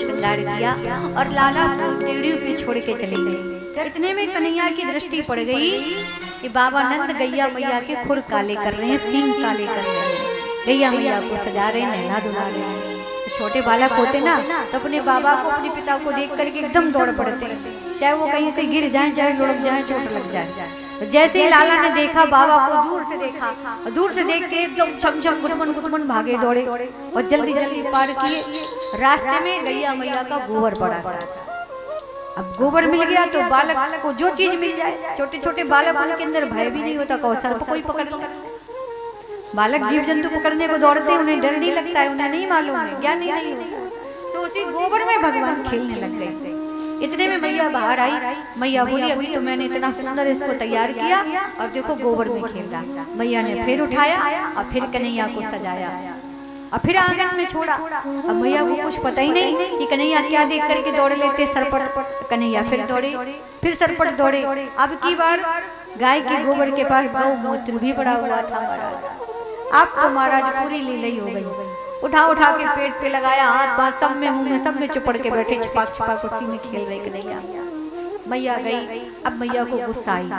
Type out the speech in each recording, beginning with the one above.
श्रृंगार किया और लाला को देवड़ी पे छोड़ के चली गई। इतने में कन्हैया की दृष्टि पड़ गई कि बाबा नंद गैया मैया के खुर काले कर रहे हैं, सींग काले कर रहे हैं, गैया मैया को सजा रहे हैं, नहला धुला रहे हैं। तो छोटे बालक होते ना तो अपने बाबा को अपने पिता को देख करके एकदम दौड़ पड़ते हैं, चाहे वो कहीं से गिर जाए, चाहे लुढ़क जाए, चोट लग जाए। तो जैसे ही लाला ने देखा बाबा को, दूर से देखा और दूर से देख के एकदम छम छम गुटमन गुटमन भागे दौड़े और जल्दी जल्दी पार किए। रास्ते में गैया मैया का गोबर पड़ा था। अब गोबर मिल गया तो बालक को जो चीज मिल जाए, छोटे छोटे बालक उनके अंदर भय भी नहीं होता, कहो सर्प कोई पकड़ लिया। बालक जीव जंतु पकड़ने को दौड़ते, उन्हें डर नहीं लगता है, उन्हें नहीं मालूम है, ज्ञान नहीं होता। तो उसी गोबर में भगवान खेलने लग गए। इतने में मैया बाहर आई। मैया बोली अभी तो मैंने इतना सुंदर इसको तैयार किया और देखो गोबर में खेल रहा। मैया ने फिर उठाया और फिर कन्हैया को सजाया और फिर आंगन में छोड़ा। अब मैया को कुछ पता ही नहीं कि कन्हैया क्या देख करके दौड़ लेते सरपट। कन्हैया फिर दौड़े, फिर सरपट दौड़े। अब की बार गाय के गोबर के पास गौ मूत्र भी पड़ा हुआ था महाराज। अब तो महाराज पूरी लीला ही हो गई। उठा उठा के पेट पे लगाया, हाथ पाथ सब में, मुंह में, सब में चुपड़ के बैठे, छपाक छपाक उसी में खेल रहे कन्हैया। मैया गई। अब मैया को गुस्सा आई।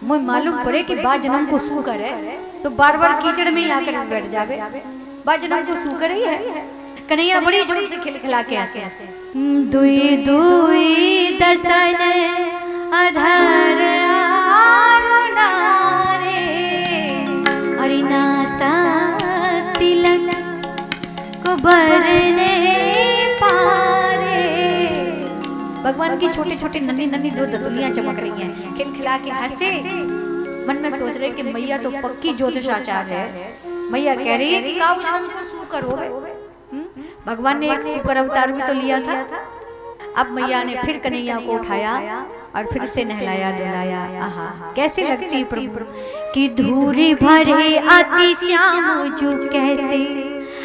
मुझे मालूम पड़े कि बा जन्म को सूकर है तो बार बार कीचड़ में ही आकर बैठ जावे, बा जन्म को सूकर ही है। कन्हैया बड़ी जोर से खिलखिला के हंसे। दुई दुई दसन अधर आरो नारे, अरिनासा तिलक को बरने पारे। भगवान की छोटे छोटे नन्ही नन्ही दो दतुलियां चमक रही हैं, खिलखिला के हंसे। मन में सोच रहे कि मैया तो पक्की ज्योतिषाचार्य है। मैया कह रही है कि काऊ जन्म को सूकर हो गए। भगवान ने एक सूकर अवतार भी तो लिया था। अब मैया ने फिर कन्हैया को उठाया और फिर से नहलाया धुलाया। आहा कैसे लगती प्रभु की धूरी भरे आती श्याम जो कैसे,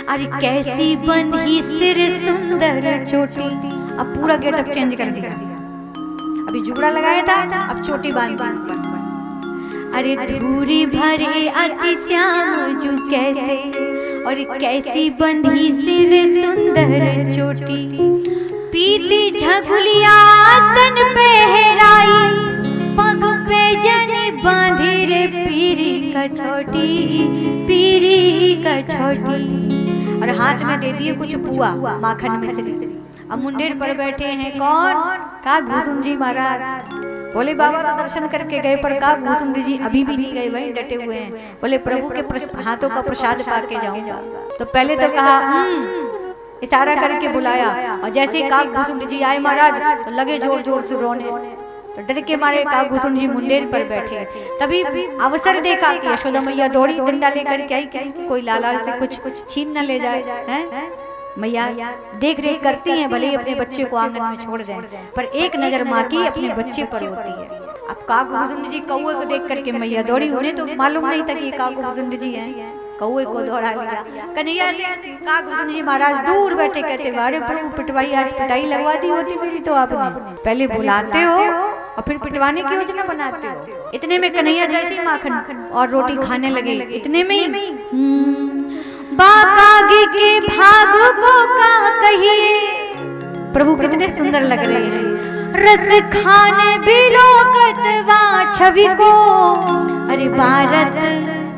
अरे कैसी बंधी सिर सुंदर चोटी। अब पूरा गेटअप चेंज कर दिया। अभी जुगड़ा लगाया था, अब चोटी बांध दी। अरे धूरी भरे अति श्याम जो कैसे, और कैसी बंधी सिर सुंदर चोटी। पीती झगुलिया तन पहराई, पग पे जनी बांधी रे पीरी कछोटी, पीरी कछोटी। और हाथ में दे दिए कुछ पुआ माखन मिश्री। अब मुंडेर पर बैठे हैं कौन? का घुसुम जी महाराज। बोले बाबा तो दर्शन करके गए पर का घुसुम जी अभी भी नहीं गए, वहीं डटे हुए हैं। बोले प्रभु के हाथों का प्रसाद पाके जाऊंगा। तो पहले तो कहा इशारा करके बुलाया, और जैसे काग भूषण जी आए महाराज तो लगे जोर जोर से रोने। तो डर के मारे काग भूषण जी मुंडेर पर बैठे। तभी अवसर देखा कि यशोदा मैया दौड़ी डंडा लेकर के आई, कोई लाला से कुछ छीन न ले जाए। हैं मैया देख रेख करती हैं, भले ही अपने बच्चे को आंगन में छोड़ दें, पर एक नजर माँ की अपने बच्चे पर होती है। अब काग भूषण जी कौए को देख करके मैया दौड़ी। उन्हें तो मालूम नहीं था कि ये काग भूषण जी हैं। कौए को दौड़ा लिया। कन्हैया से काग भूषण जी महाराज दूर बैठे कहते, वारे प्रभु पिटवाई, आज पिटाई लगवा दी होती मेरी तो आपने। पहले बुलाते हो और फिर पिटवाने की योजना बनाते हो। इतने में कन्हैया जैसे माखन और रोटी खाने लगे, इतने में ही बाकागी के भाग को का कहिए। प्रभु कितने सुंदर लग रहे हैं। रस खाने बिलोकतवा छवि को, अरे भारत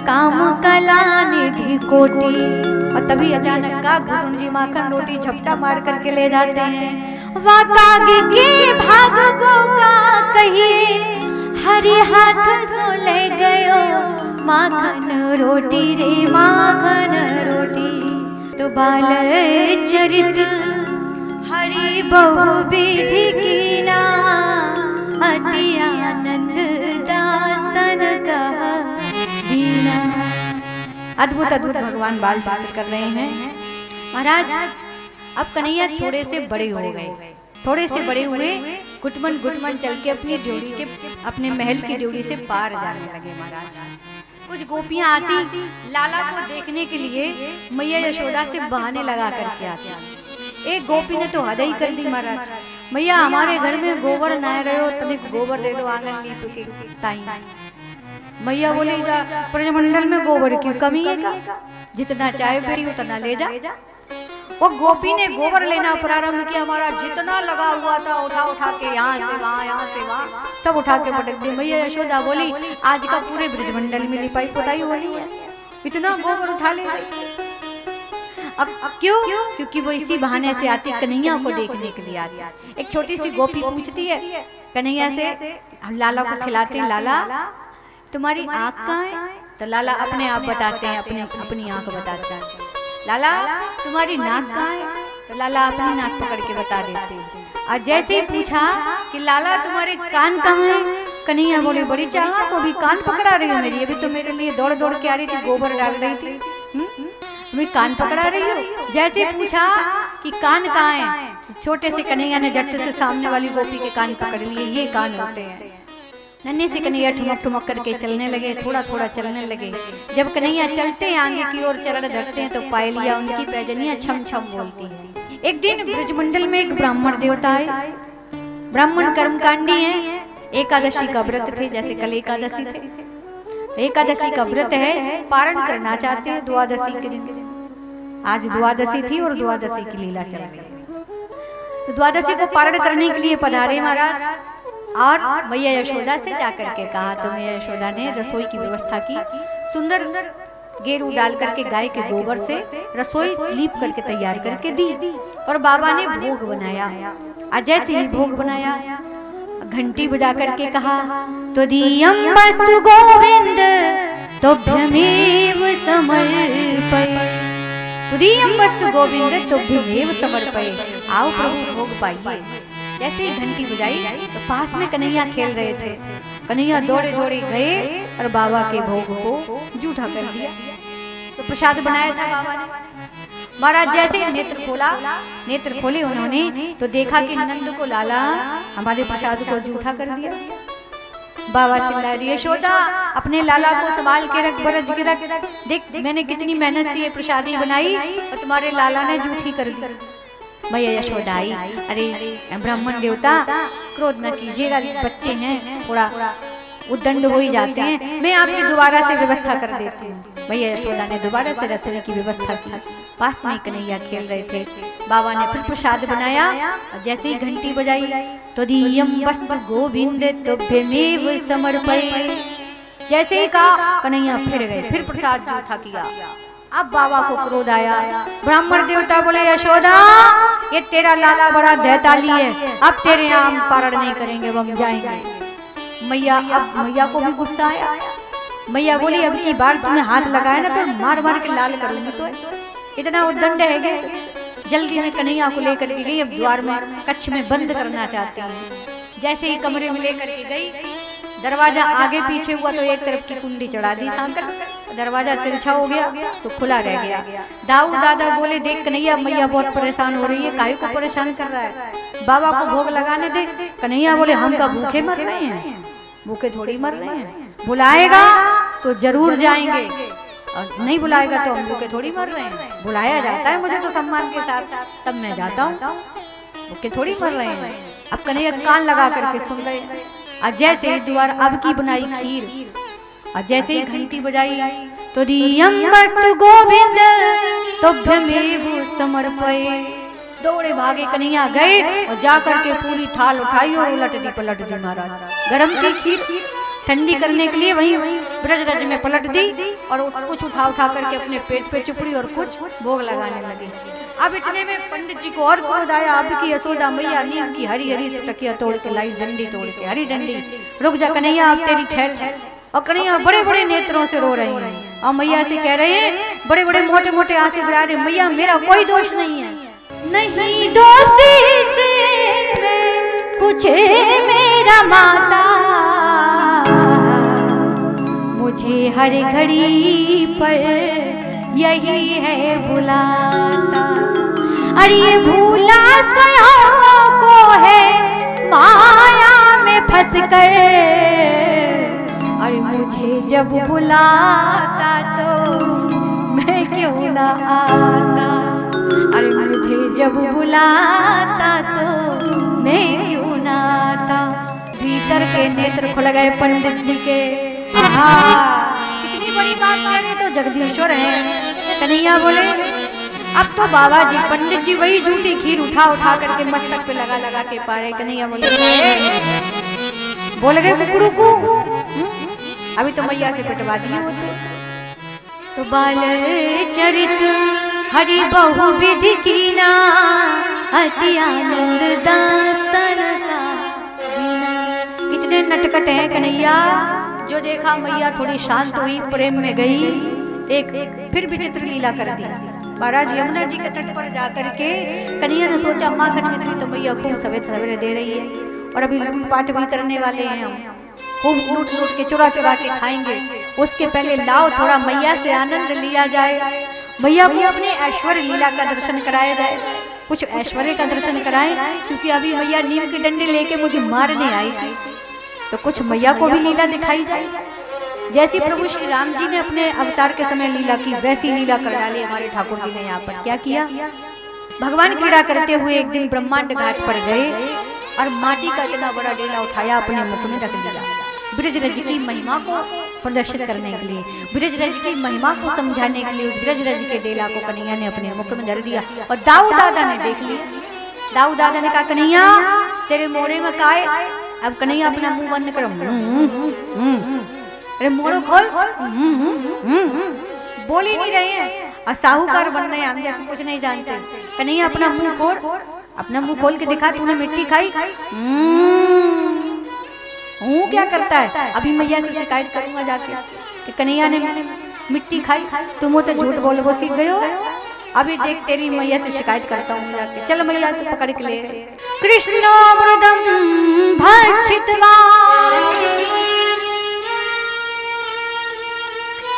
काम कला निधि कोटि। और तभी अचानक काग भूषण जी माखन रोटी झपटा मार करके ले जाते हैं। वाकागी के भाग को का कहिए, हरि हाथ सो ले गयो माखन रोटी रे माखन रोटी। तो बाल चरित हरि बहु विधि कीना, अति आनंद दासन कहा दीना। अद्भुत अद्भुत भगवान बाल चित्र कर रहे हैं महाराज। अब कन्हैया थोड़े से बड़े हो गए, थोड़े से बड़े हुए, गुटमन गुटमन चल के अपनी ड्योढ़ी के, अपने महल की ड्योढ़ी से पार जाने लगे महाराज। कुछ गोपियां आती लाला को देखने के लिए, मैया यशोदा से बहाने लगा करके आती। एक गोपी ने तो हद ही कर दी महाराज, मैया हमारे घर में गोबर ना रहे हो, तनिक गोबर दे दो आंगन लीप के ताई। मैया बोली ब्रजमंडल में गोबर की कमी है का? जितना चाहे बेटी उतना ले जा। वो गोपी ने गोबर लेना प्रारंभ किया, हमारा जितना लगा हुआ था उठा उठा के यहाँ से वहाँ, यहाँ से वहाँ सब उठा के पटक दी। मैया यशोदा बोली आज का पूरे ब्रजमंडल में लिपाई पोताई हो रही है, इतना गोबर उठा ले। अब क्यों? क्योंकि वो इसी बहाने से आती कन्हैया को देखने के लिए आती। एक छोटी सी गोपी पूछती है कन्हैया से, लाला को खिलाते हैं, लाला तुम्हारी आँख कहाँ है? तो लाला अपने आप बताते हैं, अपनी आँख बताते हैं। लाला तुम्हारी नाक कहाँ है? तो लाला अपनी नाक पकड़ के बता देते हैं। और जैसे ही पूछा कि लाला तुम्हारे कान कहाँ है? कन्हैया बोले बड़ी चालाक हो, भी कान पकड़ा रही हो मेरी, अभी तो मेरे लिए दौड़ दौड़ के आ रही थी, गोबर डाल रही थी, तुम्हें कान पकड़ा रही हो। जैसे पूछा कि कान कहाँ है, छोटे से कन्हैया ने झट से सामने वाली गोपी के कान पकड़ लिए, ये कान होते हैं। नन्हे से कन्हैया ठुमक ठुमक करके चलने लगे, थोड़ा थोड़ा चलने लगे। जब कन्हैया चलते हैं आगे की ओर चरण धरते हैं तो पायलिया उनकी पैजनियां छम छम बोलती हैं। एक दिन ब्रजमंडल में एक ब्राह्मण देवता है, ब्राह्मण कर्मकांडी हैं, एकादशी का व्रत थे, जैसे कल एकादशी थे, एकादशी का व्रत है, पारण करना चाहते हैं द्वादशी के दिन। आज द्वादशी थी और द्वादशी की लीला चल रही, तो द्वादशी को पारण करने के लिए पधारे महाराज। और मैया यशोदा से जाकर के कहा तो मैया यशोदा ने रसोई की व्यवस्था की, सुंदर गेरू डाल करके गाय के गोबर से रसोई लीप करके तैयार करके दी, और बाबा ने भोग बनाया। और जैसे ही भोग बनाया घंटी बजा करके कहा त्वदीयं वस्तु गोविंद तुभ्यमेव समर्पये, त्वदीयं वस्तु गोविंद तुभ्यमेव समर्पये, आओ प्रभु भोग पाइए। जैसे ही घंटी बजाई तो पास में कन्हैया खेल रहे थे, कन्हैया दौड़े दौड़े गए और बाबा के भोग को जूठा कर दिया। तो प्रसाद बनाया था बाबा ने। महाराज जैसे नेत्र खोला, नेत्र खोले उन्होंने तो देखा कि नंद को लाला हमारे प्रसाद को जूठा कर दिया। बाबा चिल्ला रही यशोदा अपने लाला को संभाल के रख, बरज के रख, देख मैंने कितनी मेहनत से ये प्रसादी बनाई और तुम्हारे लाला ने जूठी कर दी। मैया यशोदा आई, अरे ब्राह्मण देवता क्रोध न कीजिएगा, बच्चे हैं थोड़ा उद्दंड हो ही जाते हैं, मैं आपकी दोबारा से व्यवस्था कर देती हूँ। मैया यशोदा ने दोबारा से रसोई की व्यवस्था की। पास में कन्हैया खेल रहे थे, बाबा ने फिर प्रसाद बनाया और जैसे ही घंटी बजाई त्वदीयं वस्तु गोविंद तुभ्यमेव समर्पये, जैसे ही कहा कन्हैया फिर गए, फिर प्रसाद जूठा किया। अब बाबा को क्रोध आया, ब्राह्मण देवता बोले यशोदा ये तेरा लाला बड़ा दैताली है, अब तेरे नाम पारण नहीं करेंगे, हम जाएंगे। मैया अब मैया को भी गुस्सा आया, मैया बोली अब की बार तुमने हाथ लगाया ना तो मार मार के लाल करूंगी, तो इतना उद्दंड है। जल्दी में कन्हैया को लेकर के गई, अब द्वार में कक्ष में बंद करना चाहती है। जैसे ही कमरे में लेकर के गई, दरवाजा आगे पीछे हुआ तो एक तरफ की कुंडी चढ़ा दी सांकर, दरवाजा तिरछा हो गया तो खुला रह गया। दाऊ दादा बोले देख कन्हैया मैया बहुत परेशान हो रही है, काहे को परेशान कर रहा है, बाबा को भोग लगाने दे। कन्हैया बोले हम का भूखे मर रहे हैं, भूखे थोड़ी मर रहे हैं, बुलाएगा तो जरूर जाएंगे और नहीं बुलाएगा तो हम भूखे थोड़ी मर रहे हैं, बुलाया जाता है मुझे तो सम्मान के साथ, तब मैं जाता हूँ, भूखे थोड़ी मर रहे हैं। अब कन्हैया कान लगा करके सुन रहे, और जैसे ही द्वार अब की बनाई खीर, और जैसे ही घंटी बजाई त्वदीयं वस्तु गोविंद तुभ्यमेव समर्पये, दौड़े भागे कन्हैया गए और जाकर के पूरी थाल उठाई और उलट दी पलट दी। महाराज गरम सी खीर ठंडी करने के लिए वहीं ब्रज रज में पलट दी और कुछ उठा उठा करके अपने पेट पे चुपड़ी और कुछ भोग लगाने लगी। अब इतने में पंडित जी को और क्रोध आया, अब की यशोदा मैया नीम की हरी हरी से टकिया तोड़ के लाई, डंडी तोड़ के, हरी डंडी, रुक जा कन्हैया अब तेरी खैर। और कन्हैया बड़े बड़े नेत्रों से रो रही है और मैया से कह रहे हैं, बड़े बड़े मोटे मोटे आंसू गिरा रहे, मैया मेरा कोई दोष नहीं है, नहीं दोषी से पूछे मेरा माता, मुझे हर घड़ी पर यही है बुलाता, अरे ये भूला स्वयं को है माया में फंस कर, अरे मुझे जब बुलाता तो मैं क्यों ना आता, अरे मुझे जब बुलाता तो मैं क्यों ना आता। भीतर के नेत्र खुल गए पंडित जी के, कितनी बड़ी बात कर रहे तो जगदीश्वर है। कन्हैया बोले अब तो बाबा जी पंडित जी वही झूठी खीर उठा उठा करके मस्तक पे लगा लगा के पारे कन्हैया बोल गए कुकड़ू को अभी तो मैया से पिटवा दिए होते। तो बाल चरित हरि बहु विधि कीना अति आनंद दासन का इतने नटखट है कन्हैया। जो देखा मैया थोड़ी शांत हुई, प्रेम में गई, एक फिर विचित्र लीला कर दी। महाराज यमुना जी के तट पर जाकर के कन्हैया ने सोचा माखन मिश्री तो मैया खूब सवेरे सवेरे दे रही है और अभी लूटपाट भी करने वाले हैं, हम खूब लूट लूट के चुरा चुरा के खाएंगे। उसके पहले लाओ थोड़ा मैया से आनंद लिया जाए, मैया को अपने ऐश्वर्य लीला का दर्शन कराया जाए, कुछ ऐश्वर्य का दर्शन कराएं, क्योंकि अभी मैया नीम के डंडे लेके मुझे मारने आई थी, तो कुछ मैया को भी लीला दिखाई जाए। जैसी प्रभु श्री राम जी ने अपने अवतार के समय लीला की, वैसी लीला कर डाली हमारे ठाकुर जी ने। यहाँ पर क्या किया, भगवान क्रीड़ा करते हुए एक दिन ब्रह्मांड घाट पर गए और माटी का इतना बड़ा डेला उठाया, अपने मुख में रख दिया, ब्रजरज की महिमा को प्रदर्शित करने के लिए, ब्रजरज की महिमा को समझाने के लिए उस ब्रजरज के डेला को कन्हैया ने अपने मुख में धर दिया। और दाऊ दादा ने देख लिया, दाऊ दादा ने कहा कन्हैया तेरे मोड़े में काय। अब कन्हैया अपना मुंह बंद करो, अरे मोड़ो खोल, बोल ही नहीं रहे हैं और साहूकार बन रहे हैं, हम जैसे कुछ नहीं जानते। कन्हैया अपना मुंह खोल, अपना मुंह खोल के दिखा, तूने मिट्टी खाई? क्या करता है? अभी मैया से शिकायत करूंगा जाके कि कन्हैया ने मिट्टी खाई, तुम तो झूठ बोल वो सीख गए हो। अभी देख तेरी मैया से शिकायत करता हूँ जाके। चल मैया तो पकड़ के ले गए। कृष्णोमृदं भक्षित्वा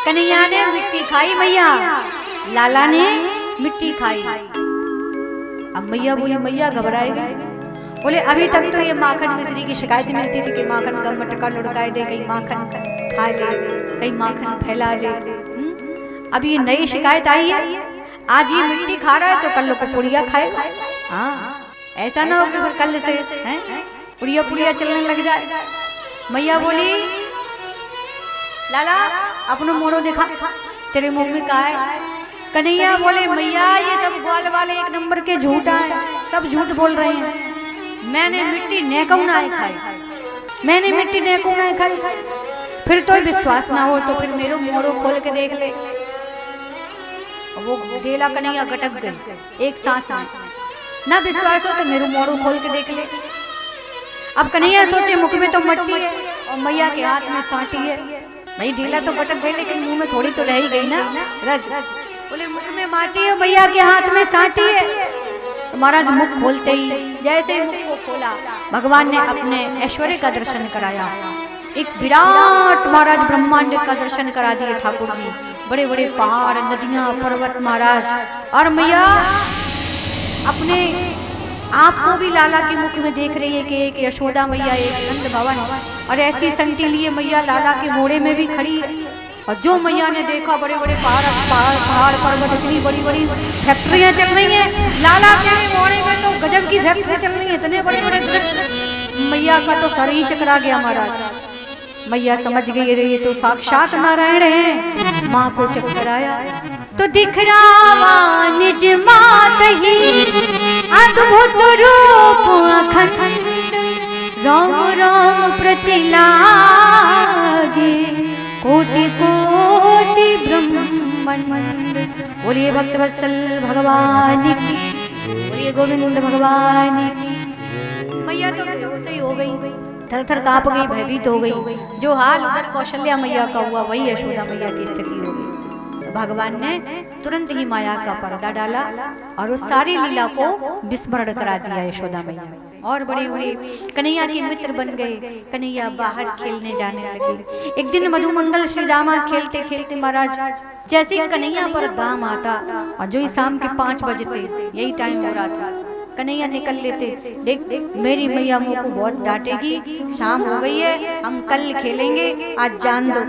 कन्हैया ने मिट्टी खाई, मैया लाला ने मिट्टी खाई। अब मैया बोली, मैया घबराए गए, बोले अभी तक तो ये माखन मिश्री की शिकायत मिलती थी कि माखन का मटका लुढ़काए दे, कहीं माखन खा ले, कहीं माखन फैला दे। अब ये नई शिकायत आई है, आज ये मिट्टी खा रहा है तो कल को पुड़िया खाएगा। हाँ, ऐसा ना हो कि फिर कल से पुड़िया पुड़िया चलने लग जाए। मैया बोली लाला अपना मोड़ो दिखा, तेरे मुंह में कहा है? कन्हैया बोले मैया ये सब ग्वाल वाले एक नंबर के झूठ है, सब झूठ बोल रहे हैं। मैंने मिट्टी नेकौना खाई, मैंने मिट्टी नेकौना खाई। फिर तो विश्वास ना हो तो फिर मेरे मोड़ो खोल के देख ले। वो डेला कन्हैया गटक गई एक सांस में, ना विश्वास हो तो मेरे मोड़ो खोल के देख ले। अब कन्हैया सोचे मुख में तो मट्टी है और मैया के हाथ में सांटी है। भाई ढीला तो गटक गई लेकिन मुंह में थोड़ी तो रह ही गई ना रज। बोले मुख में माटी है, मैया के हाथ में सांटी है। तो महाराज मुख खोलते ही, जैसे ही मुख को खोला, भगवान ने अपने ऐश्वर्य का दर्शन कराया। एक विराट महाराज ब्रह्मांड का दर्शन करा दिए ठाकुर जी। बड़े बड़े पहाड़, नदियां, पर्वत महाराज। और मैया अपने आपको भी लाला के मुख में देख रही है कि एक यशोदा मैया, एक नंद भवन, और ऐसी संटी लिए मैया लाला के मोड़े में भी खड़ी है। और जो मैया ने देखा बड़े बड़े पहाड़ पर्वत, इतनी बड़ी बड़ी फैक्ट्रियां चल रही हैं, लाला के मोड़े में तो गजब की फैक्ट्री चल रही है, इतने बड़े बड़े दृश्य। मैया का तो सर ही चकरा गया महाराज। मैया समझ गई रे ये तो साक्षात नारायण है। माँ को चक्कर आया तो दिख रहा निज मात ही, अद्भुत रूप अखंड, राम राम प्रतिलागे, कोटि कोटि ब्रह्मांड। बोलिए भक्तवत्सल भगवान की, बोलिए गोविंद भगवान की। मैया तो बेहोश ही हो गई, थर थर कांप गई, भयभीत हो गई। जो हाल उधर कौशल्या मैया का हुआ वही यशोदा मैया की स्थिति हो गई। तो भगवान ने तुरंत ही माया का पर्दा डाला और उस सारी लीला को विस्मरण करा दिया यशोदा मैया। और बड़े हुए, कन्हैया के मित्र बन गए। कन्हैया बाहर खेलने जाने लगे। एक दिन मधुमंगल श्री रामा खेलते खेलते महाराज जैसे कन्हैया पर दाम आता, और जो ही शाम के 5 बजे थे, यही टाइम हो रहा था, कन्हैया निकल लेते। देख मेरी मैया मुझको बहुत डांटेगी, शाम हो गई है, हम कल खेलेंगे, आज जान दो।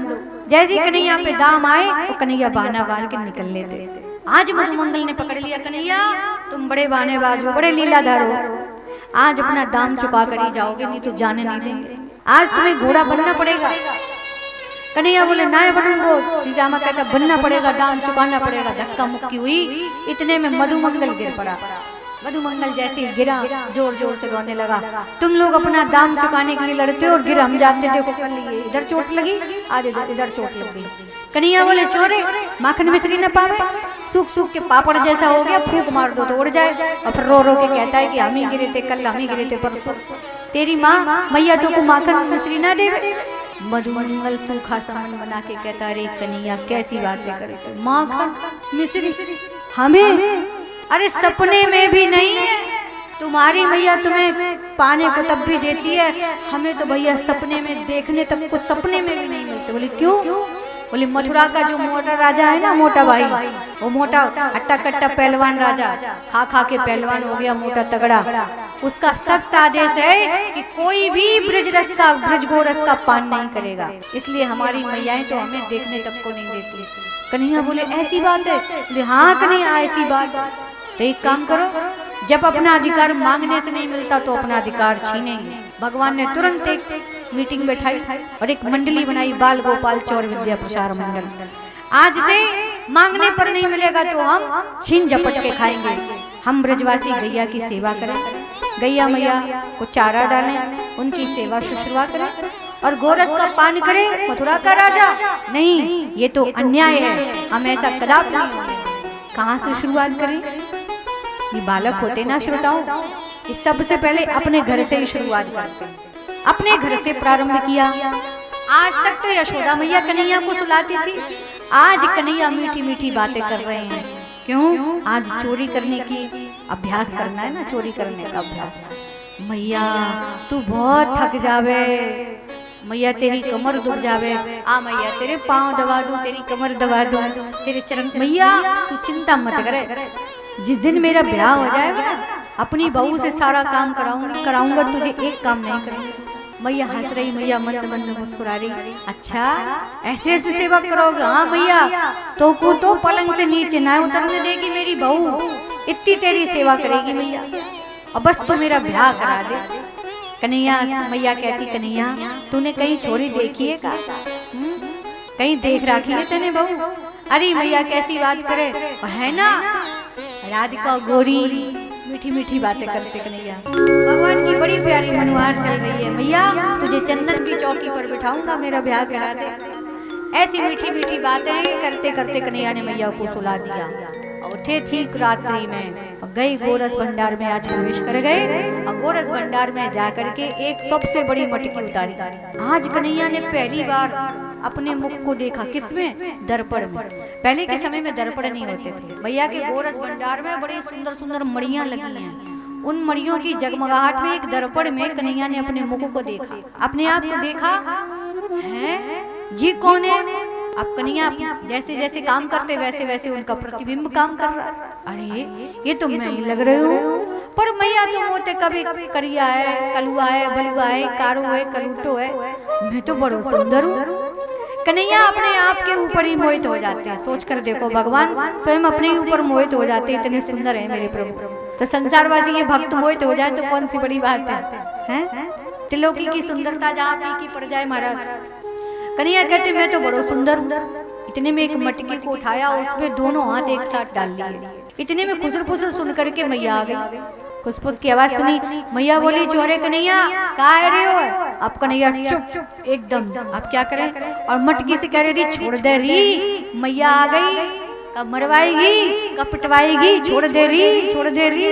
जैसे कन्हैया पे दाम आए वो कन्हैया बहाना बांध के निकल लेते। आज मधुमंगल ने पकड़ लिया, कन्हैया तुम बड़े बहानेबाज हो, बड़े लीलाधार हो, आज अपना दाम चुका कर ही जाओगे, नहीं तो जाने नहीं देंगे। आज तुम्हें घोड़ा बनना पड़ेगा। कन्हैया बोले ना बनूंगो। सीता माँ कहता बनना पड़ेगा, दाम चुकाना पड़ेगा। धक्का मुक्की हुई, इतने में मधुमंगल गिर पड़ा। मधुमंगल जैसे गिरा, जोर जोर से रोने लगा। तुम लोग अपना दाम चुकाने के लिए लड़ते हो और गिर हम जाते, देखो कर लिए, इधर चोट लगी, आज इधर चोट लग गई। कन्हैया बोले चोरे माखन मिश्री न पावे, सूख सूख के पापड़ जैसा हो गया, फूक मार दो तो उड़ जाए। और फिर रो रो के कहता है कि हम ही गिरे थे कल, हम ही गिरे थे परसों, तेरी माँ मैया तो को माखन मिश्री ना देवे। मधुमंगल सूखा समन बना के कहता अरे कन्हैया कैसी बातें करे, माखन मिश्री हमें, अरे सपने में भी नहीं है। तुम्हारी मैया तुम्हें पाने को तब भी देती है, हमें तो भैया सपने में देखने तक को सपने में भी नहीं मिलते। बोली क्यों? बोली मथुरा का जो मोटा राजा है ना, मोटा भाई, वो मोटा हट्टा कट्टा पहलवान राजा, खा खा के पहलवान हो गया मोटा तगड़ा, उसका सख्त आदेश है कि कोई भी ब्रजरस का ब्रजगोरस का पान नहीं करेगा, इसलिए हमारी मैयाएं तो हमें देखने तक को नहीं देती। कन्हैया बोले ऐसी बात है? बोले हाँ कन्हैया ऐसी बात है। तो एक काम करो, जब अपना अधिकार मांगने से नहीं मिलता तो अपना अधिकार छीनेंगे। भगवान ने तुरंत एक मीटिंग बैठाई और एक मंडली बनाई, बाल गोपाल चौर विद्या प्रसार मंडल। आज से मांगने पर नहीं मिलेगा तो हम छीन झपट के खाएंगे। हम ब्रजवासी गैया की सेवा करें, गैया मैया को चारा डालें, उनकी सेवा शुश्रूषा करें और गोरस का पान करें। मथुरा का राजा नहीं, ये तो अन्याय है, हम ऐसा कदापि नहीं होंगे। कहाँ से शुरुआत करें? ये बालक होते ना श्रोताओं, कि सबसे पहले अपने घर से ही शुरुआत करते हैं, अपने घर से प्रारंभ किया। आज तक तो यशोदा मैया कन्हैया को सुलाती थी, आज कन्हैया मीठी मीठी बातें कर रहे हैं। क्यों? आज चोरी करने की अभ्यास करना है ना, चोरी करने का अभ्यास। मैया तू बहुत थक जावे, मैया तेरी कमर दुख जावे, आ मैया तेरे पाँव दबा दूं, तेरी कमर दबा दूं, तेरे चरण। मैया तू चिंता मत करे, जिस दिन मेरा ब्याह हो जाएगा अपनी बहू से सारा काम कराऊंगा, तुझे एक काम नहीं करूंगी। मैया हंस रही, मैया मंद मंद मुस्कुरा रही। अच्छा ऐसे ऐसे सेवा करोगे? हाँ मैया, तो को तो पलंग से नीचे ना उतरने देगी मेरी बहू, इतनी तेरी सेवा करेगी मैया, और बस तो मेरा ब्याह करा दे। कन्हैया मैया कहती कन्हैया तूने कहीं छोरी देखी है का? कहीं देख रखी है तेने बहू? अरे मैया कैसी बात करे, है ना राधिका गौरी, मीठी मीठी बातें करते कन्हैया। भगवान की बड़ी प्यारी मनोहार चल रही है, मैया तुझे चंदन की चौकी पर बिठाऊंगा, मेरा ब्याह करा दे। ऐसी मीठी मीठी बातें करते करते कन्हैया ने मैया को सुला दिया और उठे ठीक रात्रि में गई गोरस भंडार में, आज प्रवेश कर गए और गोरस भंडार में जाकर के एक सबसे बड़ी मटकी उतारी। आज कन्हैया ने पहली बार अपने मुख को देखा, किसमें? दर्पण में। पहले के समय में दर्पण नहीं होते थे। मैया के गोरस भंडार में बड़ी सुंदर सुंदर मड़ियां लगी हैं, उन मड़ियों की जगमगाहट में एक दर्पण में कन्हैया ने अपने मुख को देखा, अपने आप को देखा। है ये कौन है? अब कन्हैया जैसे जैसे काम करते वैसे वैसे उनका प्रतिबिंब काम कर रहा। अरे ये तो मैं ही लग रही हूँ, पर मैया तो मोते कभी करिया है, कलुआ है, बलुआ है, कारो है, कलूटो है, मैं तो बड़ो सुंदर हूँ। कन्हैया अपने आप के ऊपर ही मोहित हो जाते हैं। सोच कर देखो, भगवान स्वयं अपने ही ऊपर मोहित हो जाते हैं, इतने सुंदर है मेरे प्रभु। तो संसारवासी ये भक्त मोहित हो जाए तो कौन सी बड़ी बात है? त्रिलोकी की सुंदरता जहाँ फीकी पड़ जाए महाराज। कन्हैया कहते मैं तो बड़ो सुंदर हूँ। इतने में एक मटकी को उठाया और उसमें दोनों हाथ एक साथ डाल लिए। इतने में खुसर फुसर सुन करके मैया आ गई। खुसफुस की आवाज सुनी, मैया बोली चोरे कन्हैया कहाँ है रहे हो? अब कन्हैया चुप एकदम। अब क्या करें? और मटकी से कह रही छोड़ दे री, मैया आ गई, कब मरवाएगी कब पिटवाएगी, छोड़ दे री छोड़ दे री।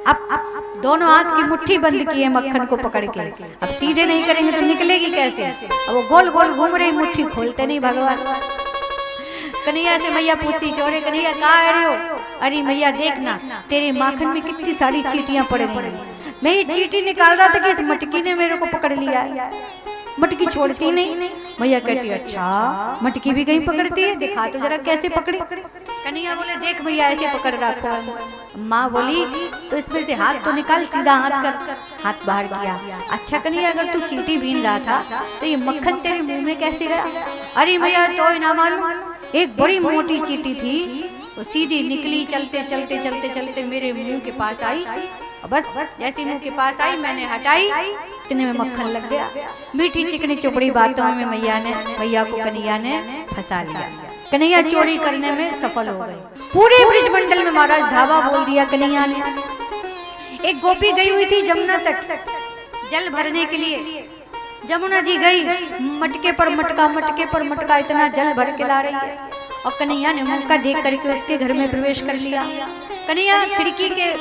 अब दोनों हाथ की मुट्ठी बंद की है मक्खन को पकड़ के। अब सीधे नहीं करेंगे तो निकलेगी कैसे? अब वो गोल गोल घूम रही, मुट्ठी खोलते नहीं भगवान। कन्हैया से मैया पूछती चोरे कन्हैया कहाँ रहे हो? अरे मैया देखना तेरे माखन में कितनी सारी चीटियां पड़ गई, मैं ये चीटी निकाल रहा था कि इस मटकी ने मेरे को पकड़ लिया है, मटकी छोड़ती नहीं। मैया कहती अच्छा मटकी भी कहीं पकड़ती है, दिखा तो जरा कैसे पकड़ी। कन्हैया बोले देख मैया ऐसे पकड़ रखो। माँ बोली तो इसमें से हाथ तो निकाल, सीधा हाथ कर। हाथ बाहर किया। अच्छा कन्हैया अगर तू चीटी बीन रहा था तो ये मक्खन तेरे मुंह में कैसे गया? अरे मैया तो ना मालूम, एक बड़ी मोटी चीटी थी, वो सीधी निकली, चलते चलते चलते चलते मेरे मुंह के पास आई बस जैसी मुंह के पास आई मैंने हटाई, इतने में मक्खन लग गया। मीठी चिकनी चुपड़ी बातों में मैया को कन्हैया ने फंसा लिया। कन्हैया चोरी करने में सफल हो गए। पूरे ब्रिजमंडल में महाराज धावा बोल दिया कन्हैया ने। एक गोपी गई हुई थी जमुना तट जल भरने के लिए। जमुना जी गई, मटके पर मटका इतना जल भर के ला रही है और कन्हैया ने मौका देख करके उसके घर में प्रवेश कर लिया। कन्हैया खिड़की के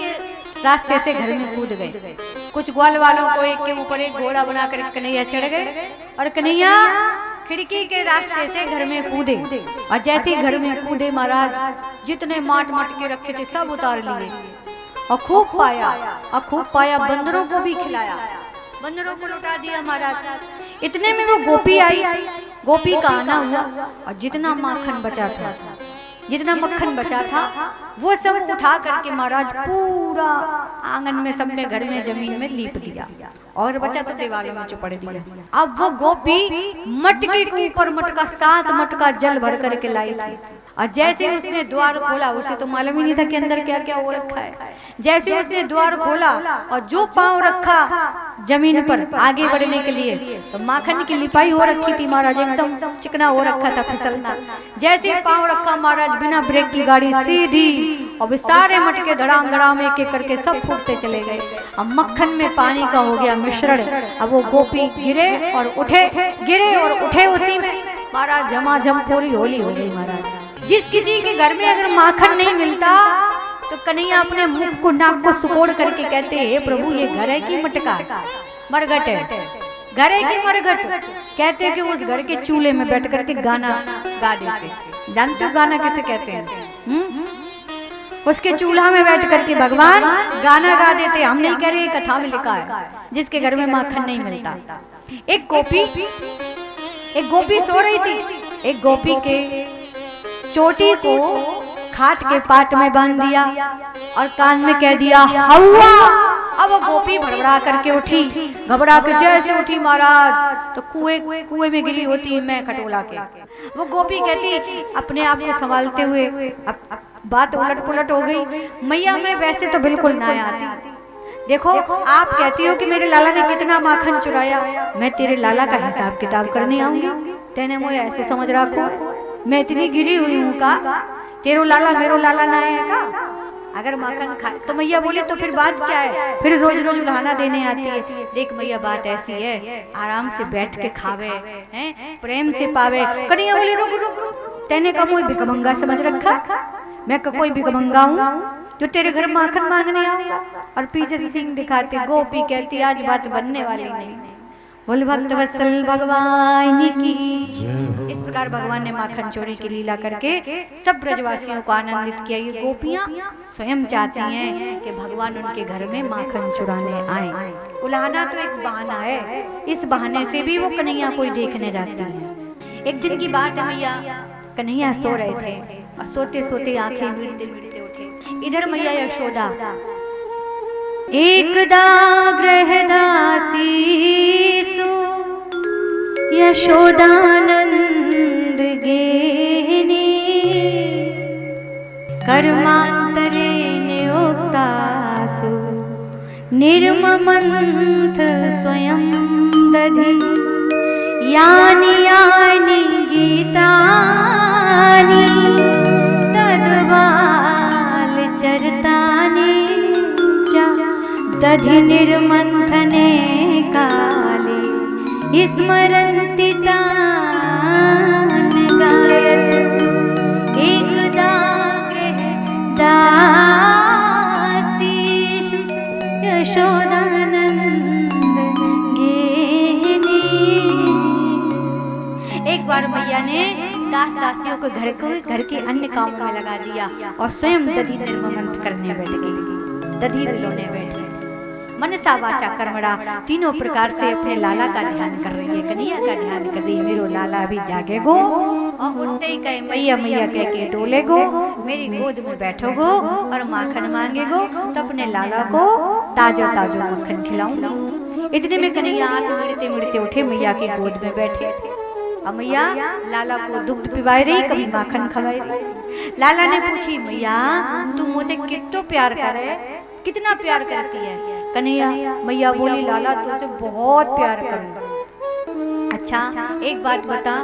रास्ते से घर में कूद गए। कुछ ग्वाल वालों को एक के ऊपर एक घोड़ा बना कर कन्हैया चढ़ गए और कन्हैया खिड़की के रास्ते से घर में कूदे। और जैसे घर में कूदे महाराज जितने माट मटके रखे थे सब उतार लिए और खूब पाया बंदरों को भी खिलाया, बंदरों को लुटा दिया महाराज। इतने में वो गोपी आई, गोपी का आना हुआ और जितना मक्खन बचा था वो सब उठा करके महाराज पूरा आंगन में सब में घर में जमीन में लीप दिया और बचा तो दीवारों में चुपड़ दिया। अब वो गोपी मटके के ऊपर मटका 7 मटका जल भर करके लाई थी और जैसे उसने द्वार खोला, उसे तो मालूम ही नहीं था कि अंदर क्या क्या हो रखा है। जैसे उसने द्वार खोला और जो पांव रखा जमीन पर आगे बढ़ने के लिए तो माखन की लिपाई हो रखी थी महाराज, एकदम चिकना हो रखा था फिसलना। जैसे पांव रखा महाराज बिना ब्रेक की गाड़ी सीधी और वे सारे मटके धड़ाम एक एक करके सब फूटते चले गए। अब मक्खन में पानी का हो गया मिश्रण। अब वो गोपी गिरे और उठे उसी में महाराज झमाझम पूरी होली हो गई महाराज। जिस किसी के घर में अगर माखन नहीं मिलता तो कन्हैया अपने मुंह को नाक को सुकोड़ करके कहते हे प्रभु ये घर है कि मटका मरघट है, घर है कि मरघट। कहते कि उस घर के चूल्हे में बैठ करके गाना गा देते। जानते हो गाना कैसे कहते हैं? उसके चूल्हा में बैठ करके भगवान गाना गा देते। हम नहीं कह रहे, कथा में लिखा है जिसके घर में माखन नहीं मिलता। एक गोपी सो रही थी। एक गोपी के चोटी को खाट के पाट में बांध दिया और कान में कह दिया हवा। अब वो गोपी भड़बड़ा करके उठी, घबरा के जैसे उठी महाराज तो कुएं में गिरी होती मैं खटोला के। वो गोपी कहती अपने आप को संभालते हुए, अब बात उलट पुलट हो गई। मैया मैं वैसे तो बिल्कुल ना आती, देखो आप कहती हो कि मेरे लाला ने कितना माखन चुराया, मैं तेरे लाला का हिसाब किताब करने आऊंगी। तेने मुझे ऐसे समझ रखो मैं इतनी गिरी हुई हूँ का, तेरो लाला मेरो लाला ना है का? अगर माखन खाए तो मैया बोली तो फिर बात क्या है, फिर रोज रोज उधाना देने आती है। देख मैया बात ऐसी है, आराम से बैठ के खावे हैं, प्रेम से पावे। कन्हैया बोली रुक रुक, तेने का मुझे भिखमंगा समझ रखा? मैं कोई भिखमंगा हूँ जो तेरे घर माखन मांगने आऊंगा? और पीछे से सिंह दिखाते। गोपी कहती आज बात बनने वाली नहीं। बोल भक्त वत्सल भगवान की। इस प्रकार भगवान ने माखन चोरी की लीला करके सब ब्रजवासियों को आनंदित किया। ये गोपियां स्वयं चाहती हैं कि भगवान उनके घर में माखन चुराने आए। उलाहना तो एक बहाना है, इस बहाने से भी वो कन्हैया को देखने जाती है। एक दिन की बात है, मैया कन्हैया सो रहे थे और सोते सोते आंखें मीटते मीटते उठे। इधर मैया यशोदा एकदा गृहदासी यशोदानंद गेनी कर्मांतरे नियोक्तासु निर्ममंथ स्वयं दधि यानि यानि गीतानि तद्बाल चरतानि च दधि निर्मंथने काले स्मरन्ति तान् गायत् एकदा गृहदासीषु यशोदानंद गेनी। एक बार मैया ने दासियों को घर के अन्य कामों में लगा दिया और स्वयं दधि निर्ममंथ करने बैठ गई, दधि बिलोने बैठ गई। मनसा वाचा कर्मणा तीनों प्रकार से अपने लाला का ध्यान कर रही है, कन्हैया का ध्यान कर रही है। मेरो लाला भी जागेगो और उठते ही कहे मैया मैया कह के डोलेगो, मेरी गोद में बैठोगो और माखन मांगेगो तो अपने लाला को ताजा ताजा माखन खिलाऊंगी। इतने में कन्हैया आंख मिड़ते मिड़ते उठे, मैया की गोद में बैठे और मैया लाला को दुग्ध पिवाई रही, कभी माखन खवाई रही। लाला ने पूछी मैया तू मुझे कितो प्यार करे, कितना प्यार करती है। कन्हैया मैया बोली लाला तुझे बहुत प्यार करूं। अच्छा एक बात बता,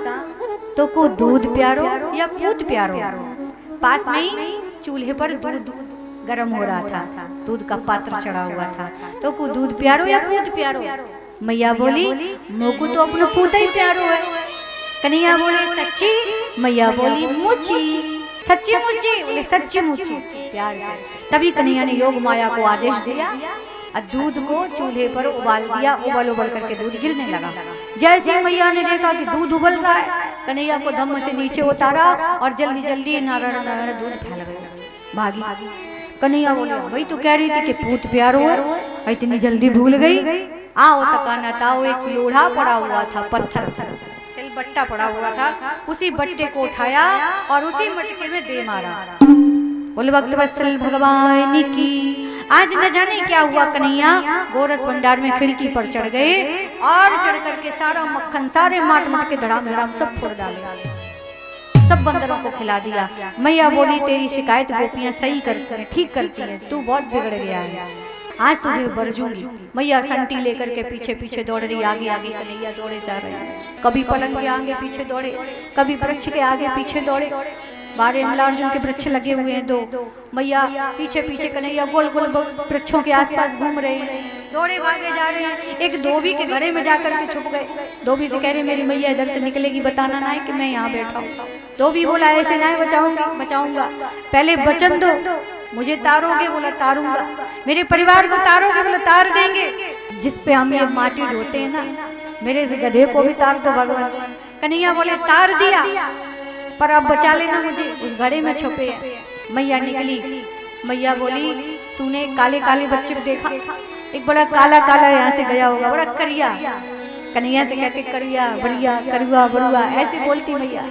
तो को दूध प्यारो या पूत प्यारो? पास में ही चूल्हे पर दूध गर्म हो रहा था, दूध का पात्र चढ़ा हुआ था, तो को दूध प्यारो या पूत प्यारो? मैया बोली मोकू तो अपना पूत ही प्यारो है। कन्हैया बोले सच्ची? मैया बोली मुची, सच्ची मुची? बोले सच्ची मुची प्यार है। तभी कन्हैया ने योग माया को आदेश दिया और दूध को चूल्हे पर उबाल दिया। उबल उबल करके दूध गिरने लगा। जैसे मैया ने देखा कि दूध उबल रहा है, कन्हैया को धम्म से नीचे उतारा और जल्दी जल्दी नारायण नारायण दूध फैल गया, भागी। कन्हैया बोले वही तो कह रही थी कि पूत प्यारो है, इतनी जल्दी भूल गई। आओ तकाना ताओ, एक लोढ़ा पड़ा हुआ था, पत्थर सिलबट्टा पड़ा हुआ था, उसी बट्टे को उठाया और उसी मटके में दे मारा। बोले भक्त वत्सल भगवान की। आज न जाने क्या हुआ, कन्हैया गोरस भंडार में खिड़की पर चढ़ गए और चढ़ करके सारा मक्खन, सारे माट माट के धड़ाम धड़ाम सब फोड़ डाले, सब बंदरों को खिला दिया। मैया बोली तेरी शिकायत गोपियां सही करती हैं, ठीक करती हैं, तू बहुत बिगड़ गया है, आज तुझे बरजूंगी। मैया संटी लेकर के पीछे पीछे दौड़ रही, आगे आगे कन्हैया दौड़े जा रहे हैं। कभी पलंग के आगे पीछे दौड़े, कभी वृक्ष के आगे पीछे दौड़े। बारे अमलार्जुन के वृक्ष लगे हुए हैं दो, मैया पीछे पीछे कन्हैया गोल गोल वृक्षों के आसपास घूम रहे हैं, दौड़े भागे जा रहे हैं। एक धोबी के घड़े में जाकर के छुप गए। धोबी से कह रहे मेरी मैया इधर से निकलेगी, बताना ना है कि मैं यहाँ बैठा हूँ। धोबी बोला ऐसे ना है, बचाऊंगा, पहले वचन दो, मुझे तारोगे? बोला तारूंगा। मेरे परिवार को तारोगे? बोला तार देंगे। जिस पे हम ये माटी ढोते हैं ना, मेरे गधे को भी तार दो भगवान। कन्हैया बोले तार दिया, पर अब बचा लेना मुझे, उस घड़े में छुपे हैं। मैया निकली। मैया बोली तूने काले काले बच्चे को देखा? एक बड़ा काला काला यहाँ से गया होगा, बड़ा करिया। कन्हैया से कहते करिया बढ़िया, करुआ बरुआ, ऐसे बोलती मैया।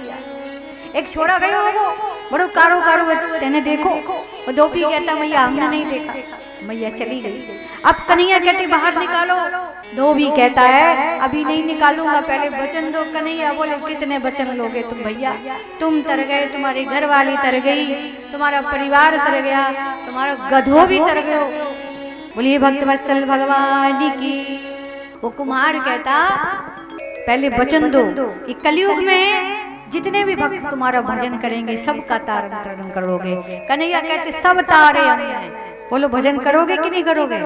एक छोरा गयो होगा, बड़ो कारो कारो, तेने देखो? और धोबी कहता मैया हमने नहीं देखा। मैया चली गई। अब कन्हैया कहते बाहर निकालो। धोबी कहता है अभी नहीं निकालूंगा, पहले वचन दो। कन्हैया बोले कितने वचन लोगे तुम भैया? तुम तर गए, तुम्हारी घरवाली तर गई, तुम्हारा परिवार तर गया, तुम्हारा गधो भी तर गयो। बोलिए भक्त वत्सल भगवान की। वो कुम्हार कहता पहले वचन दो कि कलयुग में जितने भी भक्त तुम्हारा भजन करेंगे सबका तारण तारण करोगे। कन्हैया कहते सब तारे हमने। बोलो भजन करोगे कि नहीं करोगे?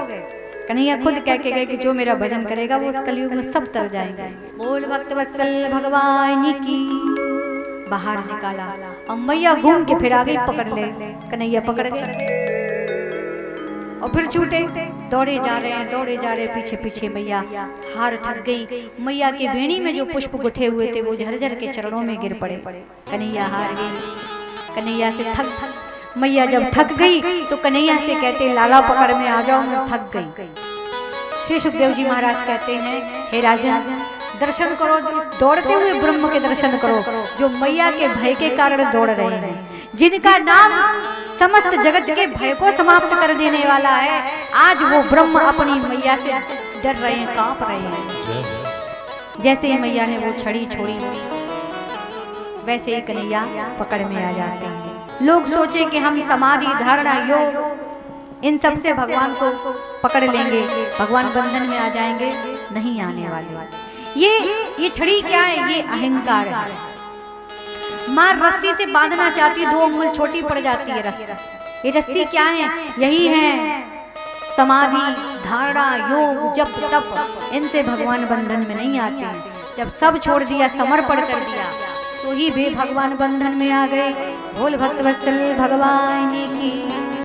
कन्हैया खुद कह के गए कि जो मेरा भजन करेगा वो कलयुग में सब तर जाएंगे। बोल भक्त वत्सल भगवान की। बाहर निकाला और मैया घूम के फिर आ गई, पकड़ ले। कन्हैया पकड़ गए और फिर छूटे। दौड़े जा रहे हैं, दौड़े जा रहे हैं, पीछे पीछे मैया हार थक गई। मैया के बेणी में जो पुष्प गुथे हुए थे वो झरझर के चरणों में गिर पड़े। कन्हैया हार गई। कन्हैया से थक मैया जब थक गई तो कन्हैया से कहते लाला पकड़ में आ जाओ, मैं थक गई। श्री सुखदेव जी महाराज कहते हैं हे राजन दर्शन करो, इस दौड़ते हुए ब्रह्म के दर्शन करो जो मैया के भय के कारण दौड़ रहे हैं, जिनका नाम समस्त जगत के भय को समाप्त कर देने वाला है। आज वो ब्रह्म अपनी मैया से डर रहे हैं, कांप रहे हैं। जैसे ही मैया ने वो छड़ी छोड़ी वैसे ही कन्हैया पकड़ में आ जाते हैं। लोग सोचे कि हम समाधि धारणा योग इन सब से भगवान को पकड़ लेंगे, भगवान बंधन में आ जाएंगे, नहीं आने वाले। ये छड़ी क्या है? ये अहंकार है। माँ रस्सी से बांधना चाहती है, 2 उंगल छोटी पड़ जाती है रस्सी। ये रस्सी क्या है? यही है समाधि धारणा योग जप तप, इनसे भगवान बंधन में नहीं आते हैं। जब सब छोड़ दिया, समर्पण कर दिया, तो ही वे भगवान बंधन में आ गए। बोल भक्त वत्सल भगवान की।